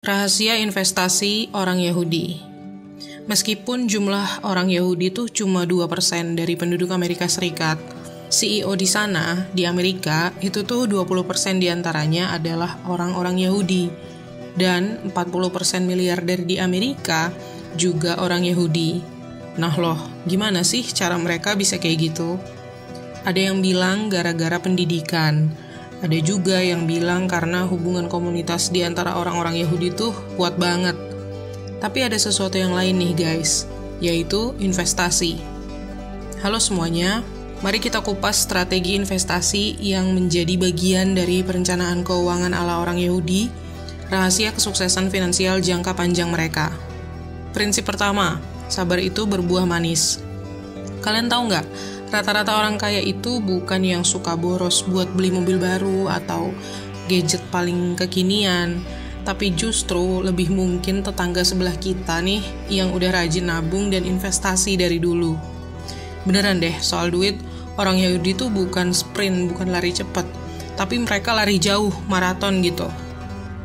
Rahasia investasi orang Yahudi. Meskipun jumlah orang Yahudi itu cuma 2% dari penduduk Amerika Serikat, CEO di sana, di Amerika, itu tuh 20% diantaranya adalah orang-orang Yahudi. Dan 40% miliarder di Amerika juga orang Yahudi. Nah loh, gimana sih cara mereka bisa kayak gitu? Ada yang bilang gara-gara pendidikan. Ada juga yang bilang karena hubungan komunitas di antara orang-orang Yahudi tuh kuat banget. Tapi ada sesuatu yang lain nih guys, yaitu investasi. Halo semuanya, mari kita kupas strategi investasi yang menjadi bagian dari perencanaan keuangan ala orang Yahudi, rahasia kesuksesan finansial jangka panjang mereka. Prinsip pertama, sabar itu berbuah manis. Kalian tahu nggak? Rata-rata orang kaya itu bukan yang suka boros buat beli mobil baru atau gadget paling kekinian, tapi justru lebih mungkin tetangga sebelah kita nih yang udah rajin nabung dan investasi dari dulu. Beneran deh, soal duit, orang Yahudi tuh bukan sprint, bukan lari cepat, tapi mereka lari jauh, maraton gitu.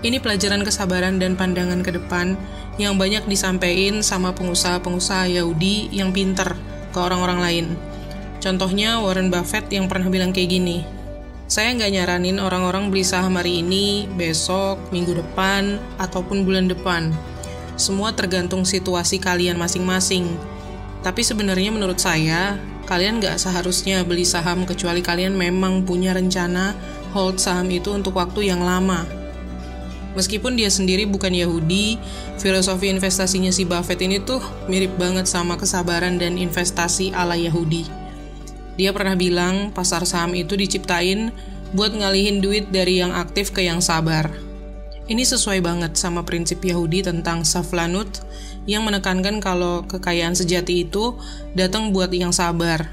Ini pelajaran kesabaran dan pandangan ke depan yang banyak disampaikan sama pengusaha-pengusaha Yahudi yang pinter ke orang-orang lain. Contohnya Warren Buffett yang pernah bilang kayak gini, saya nggak nyaranin orang-orang beli saham hari ini, besok, minggu depan, ataupun bulan depan. Semua tergantung situasi kalian masing-masing. Tapi sebenarnya menurut saya, kalian nggak seharusnya beli saham kecuali kalian memang punya rencana hold saham itu untuk waktu yang lama. Meskipun dia sendiri bukan Yahudi, filosofi investasinya si Buffett ini tuh mirip banget sama kesabaran dan investasi ala Yahudi. Dia pernah bilang pasar saham itu diciptain buat ngalihin duit dari yang aktif ke yang sabar. Ini sesuai banget sama prinsip Yahudi tentang saflanut yang menekankan kalau kekayaan sejati itu datang buat yang sabar.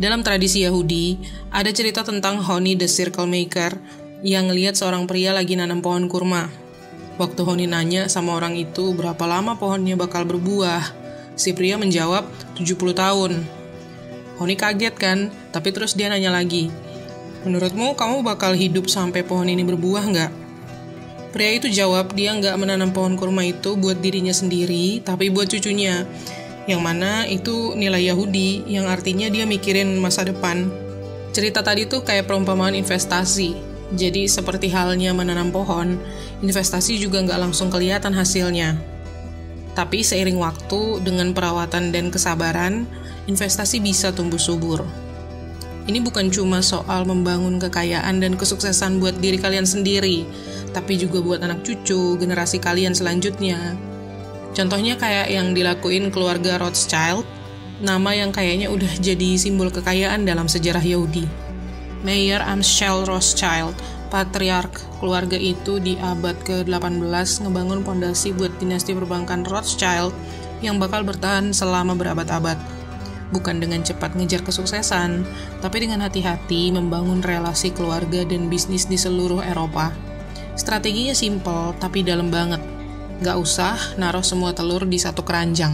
Dalam tradisi Yahudi, ada cerita tentang Honi the Circle Maker yang ngelihat seorang pria lagi nanam pohon kurma. Waktu Honi nanya sama orang itu berapa lama pohonnya bakal berbuah, si pria menjawab 70 tahun. Honi kaget kan, tapi terus dia nanya lagi, menurutmu kamu bakal hidup sampai pohon ini berbuah nggak? Pria itu jawab dia nggak menanam pohon kurma itu buat dirinya sendiri, tapi buat cucunya. Yang mana itu nilai Yahudi, yang artinya dia mikirin masa depan. Cerita tadi tuh kayak perumpamaan investasi. Jadi seperti halnya menanam pohon, investasi juga nggak langsung kelihatan hasilnya. Tapi seiring waktu, dengan perawatan dan kesabaran, investasi bisa tumbuh subur. Ini bukan cuma soal membangun kekayaan dan kesuksesan buat diri kalian sendiri, tapi juga buat anak cucu, generasi kalian selanjutnya. Contohnya kayak yang dilakuin keluarga Rothschild, nama yang kayaknya udah jadi simbol kekayaan dalam sejarah Yahudi. Meyer Amschel Rothschild, patriark keluarga itu di abad ke-18 ngebangun pondasi buat dinasti perbankan Rothschild yang bakal bertahan selama berabad-abad. Bukan dengan cepat ngejar kesuksesan, tapi dengan hati-hati membangun relasi keluarga dan bisnis di seluruh Eropa. Strateginya simpel, tapi dalam banget. Gak usah naruh semua telur di satu keranjang.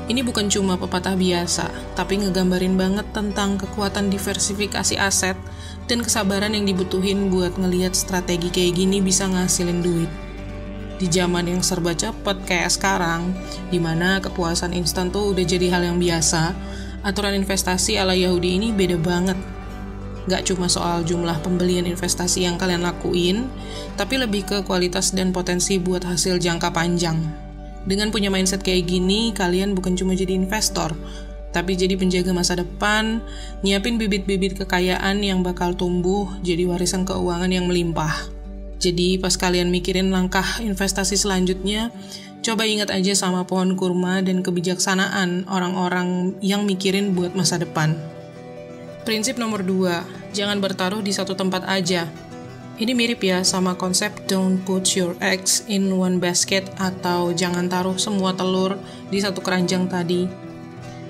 Ini bukan cuma pepatah biasa, tapi ngegambarin banget tentang kekuatan diversifikasi aset dan kesabaran yang dibutuhin buat ngelihat strategi kayak gini bisa ngasilin duit. Di zaman yang serba cepet kayak sekarang, dimana kepuasan instan tuh udah jadi hal yang biasa, aturan investasi ala Yahudi ini beda banget. Gak cuma soal jumlah pembelian investasi yang kalian lakuin, tapi lebih ke kualitas dan potensi buat hasil jangka panjang. Dengan punya mindset kayak gini, kalian bukan cuma jadi investor, tapi jadi penjaga masa depan, nyiapin bibit-bibit kekayaan yang bakal tumbuh jadi warisan keuangan yang melimpah. Jadi pas kalian mikirin langkah investasi selanjutnya, coba ingat aja sama pohon kurma dan kebijaksanaan orang-orang yang mikirin buat masa depan. Prinsip nomor 2, jangan bertaruh di satu tempat aja. Ini mirip ya sama konsep don't put your eggs in one basket atau jangan taruh semua telur di satu keranjang tadi.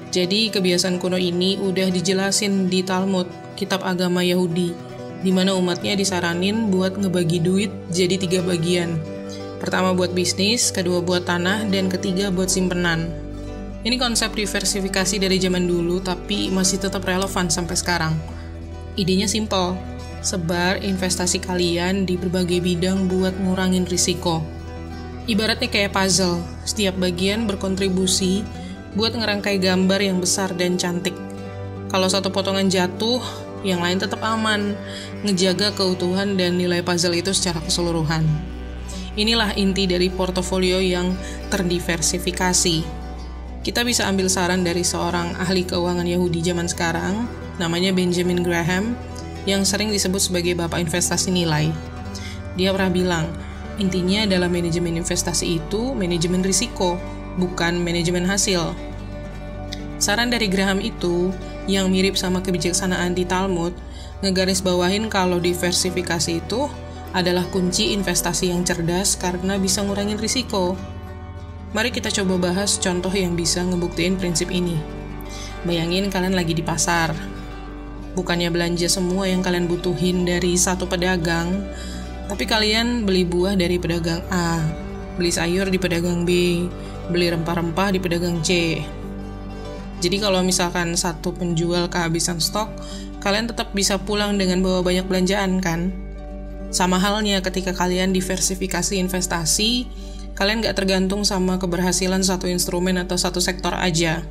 Jadi kebiasaan kuno ini udah dijelasin di Talmud, kitab agama Yahudi, di mana umatnya disaranin buat ngebagi duit jadi 3 bagian. Pertama buat bisnis, kedua buat tanah, dan ketiga buat simpenan. Ini konsep diversifikasi dari zaman dulu, tapi masih tetap relevan sampai sekarang. Idenya simple, sebar investasi kalian di berbagai bidang buat ngurangin risiko. Ibaratnya kayak puzzle, setiap bagian berkontribusi buat ngerangkai gambar yang besar dan cantik. Kalau satu potongan jatuh, yang lain tetap aman, ngejaga keutuhan dan nilai puzzle itu secara keseluruhan. Inilah inti dari portofolio yang terdiversifikasi. Kita bisa ambil saran dari seorang ahli keuangan Yahudi zaman sekarang, namanya Benjamin Graham, yang sering disebut sebagai bapak investasi nilai. Dia pernah bilang, intinya dalam manajemen investasi itu manajemen risiko, bukan manajemen hasil. Saran dari Graham itu, yang mirip sama kebijaksanaan di Talmud, ngegarisbawahin kalau diversifikasi itu adalah kunci investasi yang cerdas karena bisa ngurangin risiko. Mari kita coba bahas contoh yang bisa ngebuktiin prinsip ini. Bayangin kalian lagi di pasar. Bukannya belanja semua yang kalian butuhin dari satu pedagang, tapi kalian beli buah dari pedagang A, beli sayur di pedagang B, beli rempah-rempah di pedagang C. Jadi kalau misalkan satu penjual kehabisan stok, kalian tetap bisa pulang dengan bawa banyak belanjaan kan? Sama halnya ketika kalian diversifikasi investasi, kalian gak tergantung sama keberhasilan satu instrumen atau satu sektor aja.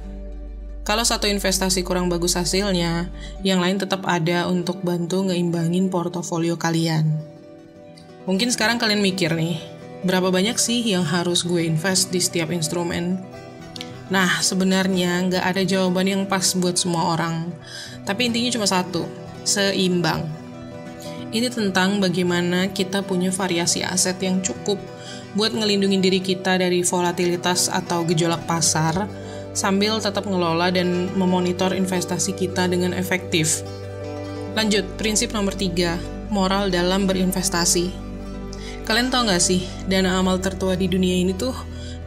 Kalau satu investasi kurang bagus hasilnya, yang lain tetap ada untuk bantu ngeimbangin portofolio kalian. Mungkin sekarang kalian mikir nih, berapa banyak sih yang harus gue invest di setiap instrumen? Nah, sebenarnya nggak ada jawaban yang pas buat semua orang. Tapi intinya cuma satu, seimbang. Ini tentang bagaimana kita punya variasi aset yang cukup buat ngelindungin diri kita dari volatilitas atau gejolak pasar, sambil tetap ngelola dan memonitor investasi kita dengan efektif. Lanjut, prinsip nomor 3, moral dalam berinvestasi. Kalian tahu nggak sih, dana amal tertua di dunia ini tuh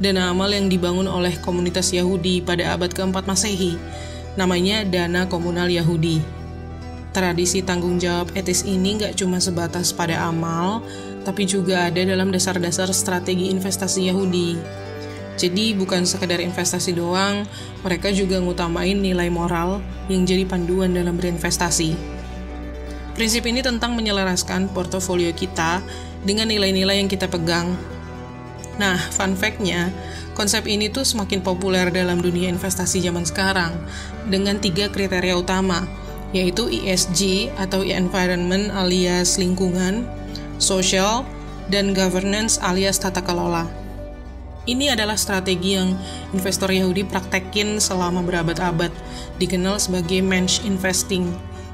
dana amal yang dibangun oleh komunitas Yahudi pada abad ke-4 Masehi. Namanya dana komunal Yahudi. Tradisi tanggung jawab etis ini nggak cuma sebatas pada amal, tapi juga ada dalam dasar-dasar strategi investasi Yahudi. Jadi bukan sekedar investasi doang, mereka juga ngutamain nilai moral yang jadi panduan dalam berinvestasi. Prinsip ini tentang menyelaraskan portofolio kita dengan nilai-nilai yang kita pegang. Nah, fun fact-nya, konsep ini tuh semakin populer dalam dunia investasi zaman sekarang dengan 3 kriteria utama, yaitu ESG atau environment alias lingkungan, social, dan governance alias tata kelola. Ini adalah strategi yang investor Yahudi praktekin selama berabad-abad, dikenal sebagai mensch investing,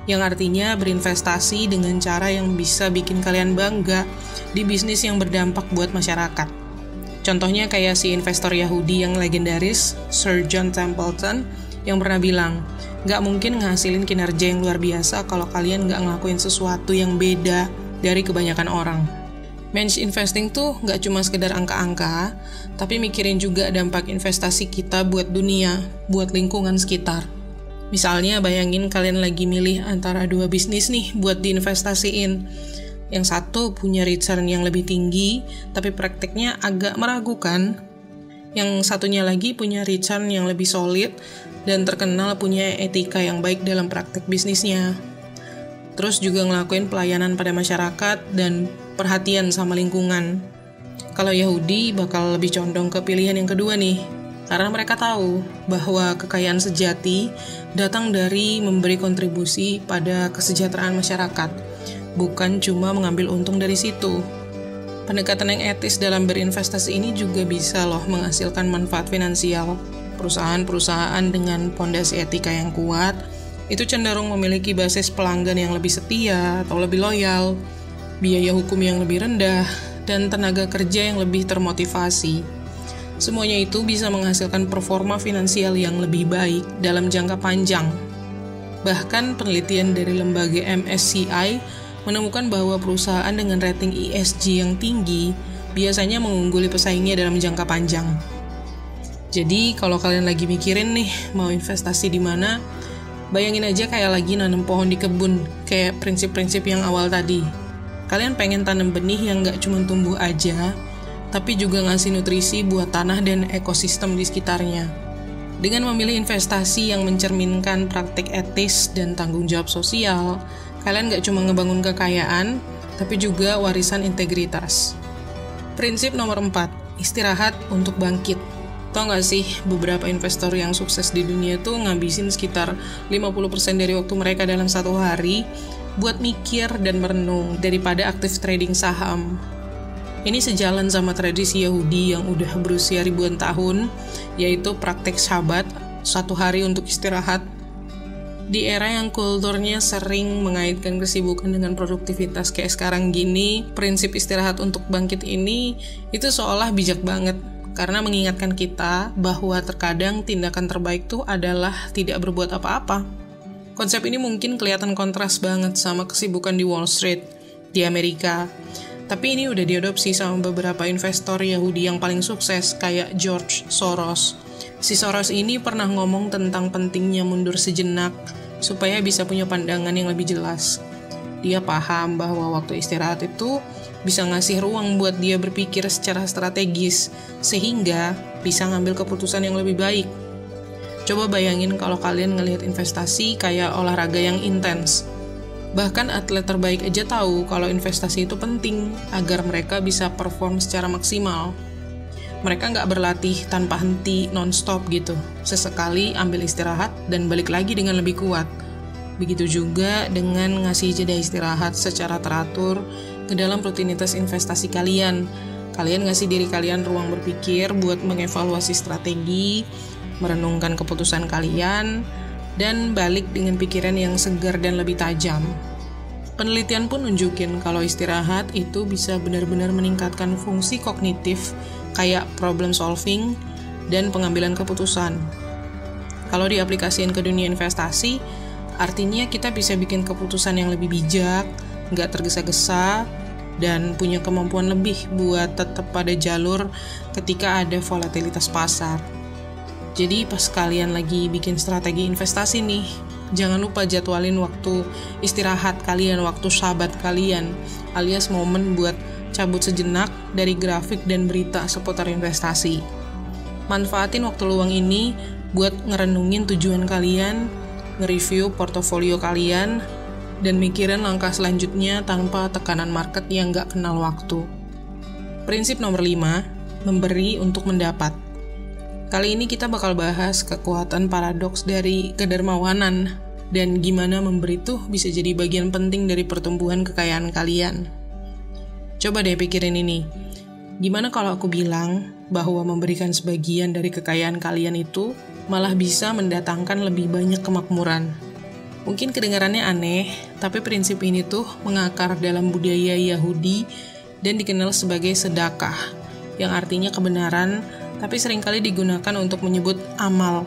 yang artinya berinvestasi dengan cara yang bisa bikin kalian bangga di bisnis yang berdampak buat masyarakat. Contohnya kayak si investor Yahudi yang legendaris, Sir John Templeton, yang pernah bilang, nggak mungkin ngehasilin kinerja yang luar biasa kalau kalian nggak ngelakuin sesuatu yang beda dari kebanyakan orang. Mensch investing tuh nggak cuma sekedar angka-angka, tapi mikirin juga dampak investasi kita buat dunia, buat lingkungan sekitar. Misalnya bayangin kalian lagi milih antara 2 bisnis nih buat diinvestasiin. Yang satu punya return yang lebih tinggi, tapi prakteknya agak meragukan. Yang satunya lagi punya return yang lebih solid dan terkenal punya etika yang baik dalam praktek bisnisnya. Terus juga ngelakuin pelayanan pada masyarakat dan perhatian sama lingkungan. Kalau Yahudi bakal lebih condong ke pilihan yang kedua nih, karena mereka tahu bahwa kekayaan sejati datang dari memberi kontribusi pada kesejahteraan masyarakat, bukan cuma mengambil untung dari situ. Pendekatan yang etis dalam berinvestasi ini juga bisa loh menghasilkan manfaat finansial. Perusahaan-perusahaan dengan pondasi etika yang kuat itu cenderung memiliki basis pelanggan yang lebih setia atau lebih loyal, biaya hukum yang lebih rendah, dan tenaga kerja yang lebih termotivasi. Semuanya itu bisa menghasilkan performa finansial yang lebih baik dalam jangka panjang. Bahkan penelitian dari lembaga MSCI menemukan bahwa perusahaan dengan rating ESG yang tinggi biasanya mengungguli pesaingnya dalam jangka panjang. Jadi kalau kalian lagi mikirin nih mau investasi di mana, bayangin aja kayak lagi nanam pohon di kebun, kayak prinsip-prinsip yang awal tadi. Kalian pengen tanam benih yang nggak cuma tumbuh aja, tapi juga ngasih nutrisi buat tanah dan ekosistem di sekitarnya. Dengan memilih investasi yang mencerminkan praktik etis dan tanggung jawab sosial, kalian gak cuma ngebangun kekayaan, tapi juga warisan integritas. Prinsip nomor 4, istirahat untuk bangkit. Tau gak sih, beberapa investor yang sukses di dunia tuh ngabisin sekitar 50% dari waktu mereka dalam satu hari buat mikir dan merenung daripada aktif trading saham. Ini sejalan sama tradisi Yahudi yang udah berusia ribuan tahun, yaitu praktek Syabat, satu hari untuk istirahat. Di era yang kulturnya sering mengaitkan kesibukan dengan produktivitas kayak sekarang gini, prinsip istirahat untuk bangkit ini itu seolah bijak banget, karena mengingatkan kita bahwa terkadang tindakan terbaik tuh adalah tidak berbuat apa-apa. Konsep ini mungkin kelihatan kontras banget sama kesibukan di Wall Street, di Amerika. Tapi ini udah diadopsi sama beberapa investor Yahudi yang paling sukses, kayak George Soros. Si Soros ini pernah ngomong tentang pentingnya mundur sejenak supaya bisa punya pandangan yang lebih jelas. Dia paham bahwa waktu istirahat itu bisa ngasih ruang buat dia berpikir secara strategis, sehingga bisa ngambil keputusan yang lebih baik. Coba bayangin kalau kalian ngelihat investasi kayak olahraga yang intens. Bahkan atlet terbaik aja tahu kalau investasi itu penting agar mereka bisa perform secara maksimal. Mereka nggak berlatih tanpa henti non-stop gitu. Sesekali ambil istirahat dan balik lagi dengan lebih kuat. Begitu juga dengan ngasih jeda istirahat secara teratur ke dalam rutinitas investasi kalian. Kalian ngasih diri kalian ruang berpikir buat mengevaluasi strategi, merenungkan keputusan kalian, dan balik dengan pikiran yang segar dan lebih tajam. Penelitian pun nunjukin kalau istirahat itu bisa benar-benar meningkatkan fungsi kognitif kayak problem solving dan pengambilan keputusan. Kalau diaplikasikan ke dunia investasi, artinya kita bisa bikin keputusan yang lebih bijak, nggak tergesa-gesa, dan punya kemampuan lebih buat tetap pada jalur ketika ada volatilitas pasar. Jadi pas kalian lagi bikin strategi investasi nih, jangan lupa jadwalin waktu istirahat kalian, waktu Syabat kalian, alias momen buat cabut sejenak dari grafik dan berita seputar investasi. Manfaatin waktu luang ini buat ngerenungin tujuan kalian, nge-review portofolio kalian, dan mikirin langkah selanjutnya tanpa tekanan market yang nggak kenal waktu. Prinsip nomor 5, memberi untuk mendapat. Kali ini kita bakal bahas kekuatan paradoks dari kedermawanan dan gimana memberi tuh bisa jadi bagian penting dari pertumbuhan kekayaan kalian. Coba deh pikirin ini. Gimana kalau aku bilang bahwa memberikan sebagian dari kekayaan kalian itu malah bisa mendatangkan lebih banyak kemakmuran? Mungkin kedengarannya aneh, tapi prinsip ini tuh mengakar dalam budaya Yahudi dan dikenal sebagai sedekah, yang artinya kebenaran, tapi seringkali digunakan untuk menyebut amal.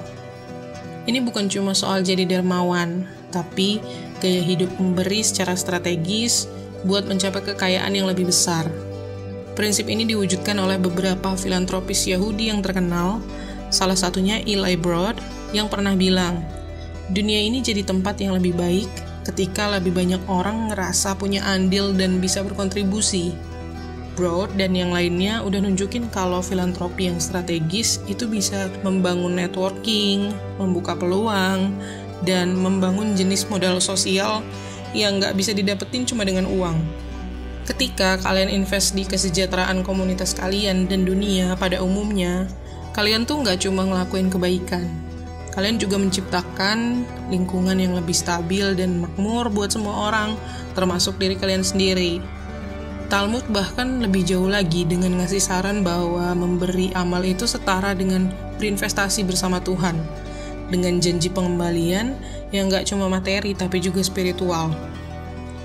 Ini bukan cuma soal jadi dermawan, tapi gaya hidup memberi secara strategis buat mencapai kekayaan yang lebih besar. Prinsip ini diwujudkan oleh beberapa filantropis Yahudi yang terkenal, salah satunya Eli Broad, yang pernah bilang, dunia ini jadi tempat yang lebih baik ketika lebih banyak orang ngerasa punya andil dan bisa berkontribusi. Broad dan yang lainnya udah nunjukin kalau filantropi yang strategis itu bisa membangun networking, membuka peluang, dan membangun jenis modal sosial yang nggak bisa didapetin cuma dengan uang. Ketika kalian invest di kesejahteraan komunitas kalian dan dunia pada umumnya, kalian tuh nggak cuma ngelakuin kebaikan. Kalian juga menciptakan lingkungan yang lebih stabil dan makmur buat semua orang, termasuk diri kalian sendiri. Talmud bahkan lebih jauh lagi dengan ngasih saran bahwa memberi amal itu setara dengan berinvestasi bersama Tuhan, dengan janji pengembalian yang nggak cuma materi tapi juga spiritual.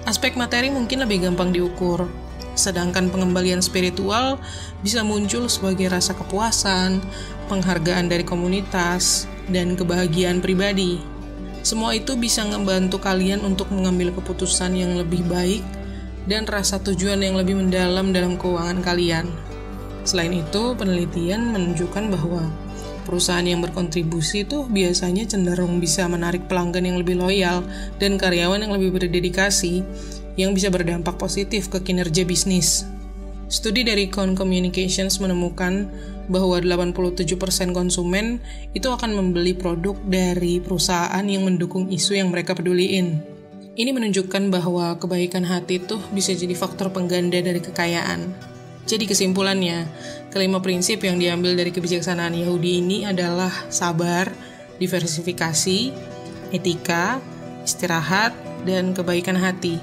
Aspek materi mungkin lebih gampang diukur, sedangkan pengembalian spiritual bisa muncul sebagai rasa kepuasan, penghargaan dari komunitas, dan kebahagiaan pribadi. Semua itu bisa membantu kalian untuk mengambil keputusan yang lebih baik dan rasa tujuan yang lebih mendalam dalam keuangan kalian. Selain itu, penelitian menunjukkan bahwa perusahaan yang berkontribusi itu biasanya cenderung bisa menarik pelanggan yang lebih loyal dan karyawan yang lebih berdedikasi, yang bisa berdampak positif ke kinerja bisnis. Studi dari Cohn Communications menemukan bahwa 87% konsumen itu akan membeli produk dari perusahaan yang mendukung isu yang mereka peduliin. Ini menunjukkan bahwa kebaikan hati itu bisa jadi faktor pengganda dari kekayaan. Jadi kesimpulannya, Kelima prinsip yang diambil dari kebijaksanaan Yahudi ini adalah sabar, diversifikasi, etika, istirahat, dan kebaikan hati.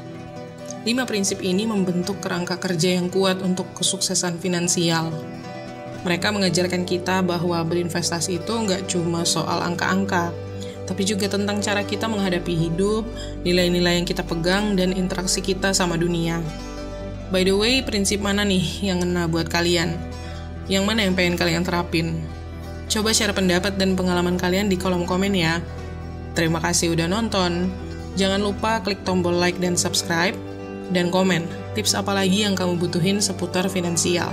5 prinsip ini membentuk kerangka kerja yang kuat untuk kesuksesan finansial. Mereka mengajarkan kita bahwa berinvestasi itu nggak cuma soal angka-angka, tapi juga tentang cara kita menghadapi hidup, nilai-nilai yang kita pegang, dan interaksi kita sama dunia. By the way, prinsip mana nih yang ngena buat kalian? Yang mana yang pengen kalian terapin? Coba share pendapat dan pengalaman kalian di kolom komen ya. Terima kasih udah nonton. Jangan lupa klik tombol like dan subscribe, dan komen tips apa lagi yang kamu butuhin seputar finansial.